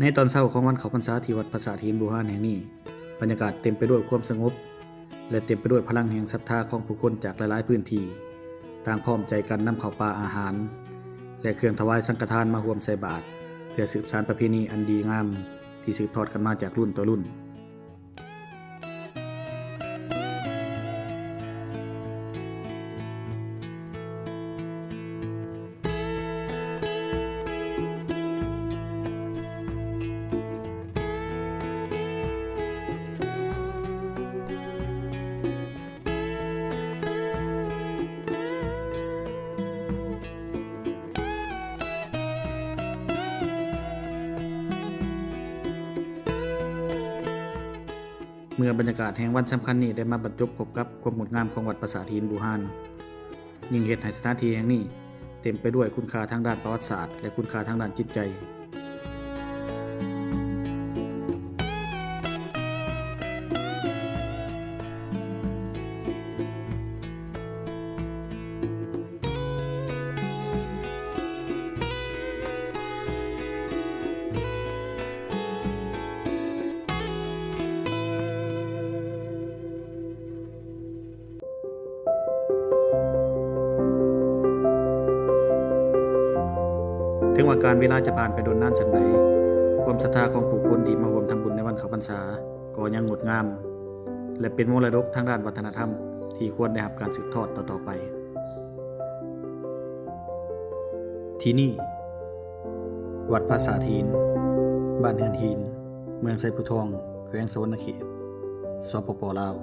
ในตอนเช้าของวันเข้าพรรษาที่วัดปราสาทหินบูหานแห่งนี้บรรยากาศเต็มไปด้วยความสงบและเต็มไปด้วยพลังแห่งศรัทธาของผู้คนจากหลายๆพื้นที่ต่างพร้อมใจกันนำข้าวปลาอาหารและเครื่องถวายสังฆทานมาร่วมใส่บาตรเพื่อสืบสานประเพณีอันดีงามที่สืบทอดกันมาจากรุ่นต่อรุ่นเมื่อบรรยากาศแห่งวันสำคัญนี้ได้มาบรรจบพบกับความงดงามของวัดปราสาทหินบูหานยิ่งเฮ็ดให้สถานที่แห่งนี้เต็มไปด้วยคุณค่าทางด้านประวัติศาสตร์และคุณค่าทางด้านจิตใจถึงว่าการเวลาจะผ่านไปโดนนานฉันใดความศรัทธาของผู้คนที่มาร่วมทำบุญในวันเข้าพรรษาก็ยังงดงามและเป็นมรดกทางด้านวัฒนธรรมที่ควรได้รับการสืบทอดต่อๆไปที่นี่วัดปราสาทหินบ้านเฮือนหินเมืองไซผู้ทองแขวงสะวรรณเขตสปป.ลาว